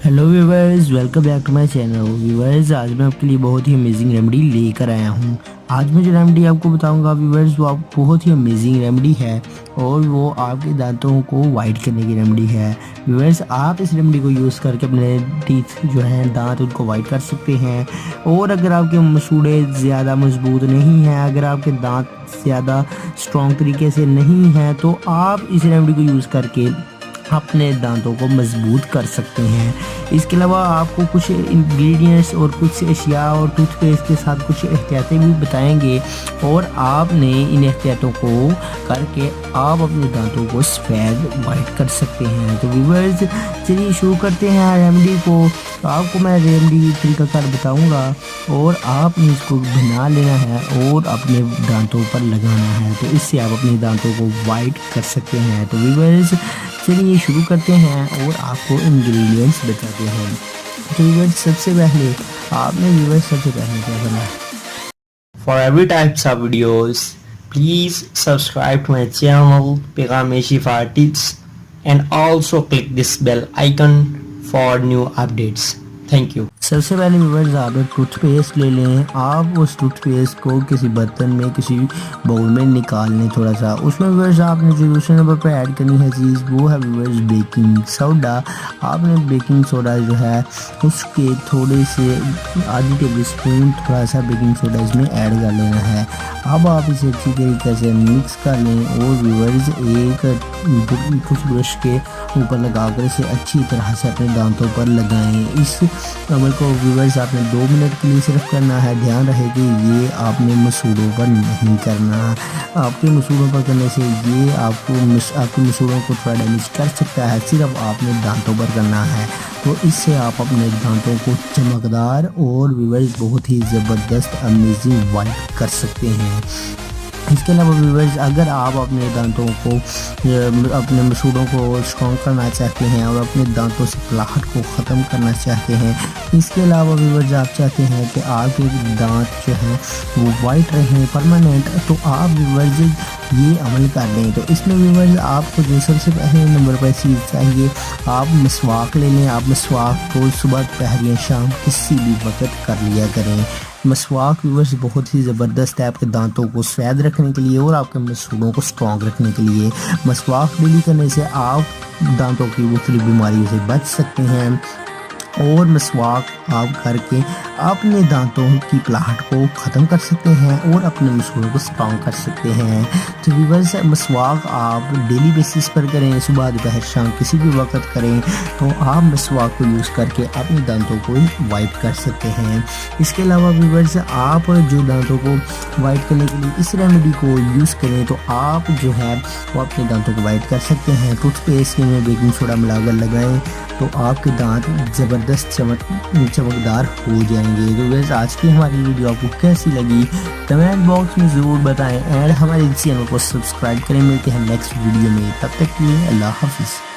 Hello viewers, welcome back to my channel. Viewers, आज मैं आपके लिए बहुत ही अमेजिंग रेमेडी लेकर आया हूँ। आज मैं जो रेमेडी आपको बताऊँगा व्यूवर्स, वो आप बहुत ही अमेजिंग रेमेडी है और वो आपके दांतों को वाइट करने की रेमेडी है। व्यूवर्स, आप इस रेमेडी को यूज़ करके अपने टीथ जो हैं, दांत, उनको वाइट कर सकते हैं। और अगर आपके मसूड़े ज़्यादा मजबूत नहीं हैं, अगर आपके दांत ज़्यादा स्ट्रॉन्ग तरीके से नहीं हैं, तो आप इस रेमेडी को यूज़ करके अपने दांतों को मजबूत कर सकते हैं। इसके अलावा आपको कुछ इंग्रेडिएंट्स और कुछ अशिया और टूथपेस्ट के साथ कुछ एहतियातें भी बताएंगे और आपने इन एहतियातों को करके आप अपने दांतों को सफ़ेद वाइट कर सकते हैं। तो व्यूअर्स, चलिए शुरू करते हैं रेमेडी को। तो आपको मैं रेमेडी तरीकाकार बताऊंगा और आपने इसको बना लेना है और अपने दांतों पर लगाना है, तो इससे आप अपने दांतों को वाइट कर सकते हैं। तो व्यूअर्स, चलिए शुरू करते हैं और आपको इंग्रेडिएंट्स बताते हैं। तो व्यूअर्स, सबसे पहले क्या करना है? For every types of videos, please subscribe to my channel Paigham Shifa Tips and also click this bell icon for new updates. Thank you. सबसे पहले व्यूअर्स, आप एक टूथपेस्ट ले लें। आप उस टूथपेस्ट को किसी बर्तन में, किसी बाउल में निकाल लें थोड़ा सा। उसमें व्यूअर्स आपने जो दूसरे नंबर पर ऐड करनी है चीज़, वो है व्यूअर्स बेकिंग सोडा। आपने बेकिंग सोडा जो है उसके थोड़े से आधी टेबल स्पून थोड़ा सा बेकिंग सोडा इसमें ऐड कर लेना है। अब आप इसे अच्छी तरीके से मिक्स कर लें और व्यूअर्स एक टूथब्रश के ऊपर लगाकर इसे अच्छी तरह से अपने दांतों पर लगाएं। इस अमल को व्यूअर्स आपने 2 मिनट के लिए सिर्फ करना है। ध्यान रहे कि ये आपने मसूड़ों पर नहीं करना। आपके मसूड़ों पर करने से ये आपके मसूड़ों को थोड़ा डैमेज कर सकता है। सिर्फ आपने दांतों पर करना है, तो इससे आप अपने दांतों को चमकदार और व्यूअर्स बहुत ही ज़बरदस्त अमेजिंग वाइट कर सकते हैं। इसके अलावा व्यूअर्स, अगर आप अपने दांतों को, अपने मसूड़ों को स्ट्रॉन्ग करना चाहते हैं और अपने दांतों से प्लाहट को ख़त्म करना चाहते हैं, इसके अलावा व्यूअर्स आप चाहते हैं कि आपके दांत जो हैं वो वाइट रहें परमानेंट, तो आप व्यूअर्स ये अमल कर लें। तो इसमें व्यूअर्स आपको जो सबसे पहले नंबर पर चीज़ चाहिए, आप मसवाक ले लें। आप मसवाक को सुबह, दोपहर या शाम किसी भी वक्त कर लिया करें। मसवाक व्यूअर्स बहुत ही ज़बरदस्त है आपके दांतों को सफ़ेद रखने के लिए और आपके मसूड़ों को स्ट्रॉन्ग रखने के लिए। मसवाक डेली करने से आप दांतों की मुख्तलिफ बीमारियों से बच सकते हैं और मसवाक आप करके अपने दांतों की प्लाहट को ख़त्म कर सकते हैं और अपने मसूड़ों को स्ट्रॉन्ग कर सकते हैं। तो व्यूअर्स, मसवाक आप डेली बेसिस पर करें, सुबह, दोपहर, शाम किसी भी वक्त करें, तो आप मसवाक को यूज़ करके अपने दांतों को वाइट कर सकते हैं। इसके अलावा व्यूअर्स, आप जो दांतों को वाइट करने के लिए इस रेमेडी को यूज़ करें, तो आप जो है वो अपने दांतों को वाइट कर सकते हैं। टूथपेस्ट में बेकिंग सोडा मिलाकर लगाएं तो आपके दांत ज़बरदस्त चमकदार हो जाएंगे। तो वैसे आज की हमारी वीडियो आपको कैसी लगी कमेंट बॉक्स में ज़रूर बताएं एंड हमारे चैनल को सब्सक्राइब करें। मिलते हैं नेक्स्ट वीडियो में, तब तक के लिए अल्लाह हाफिज़।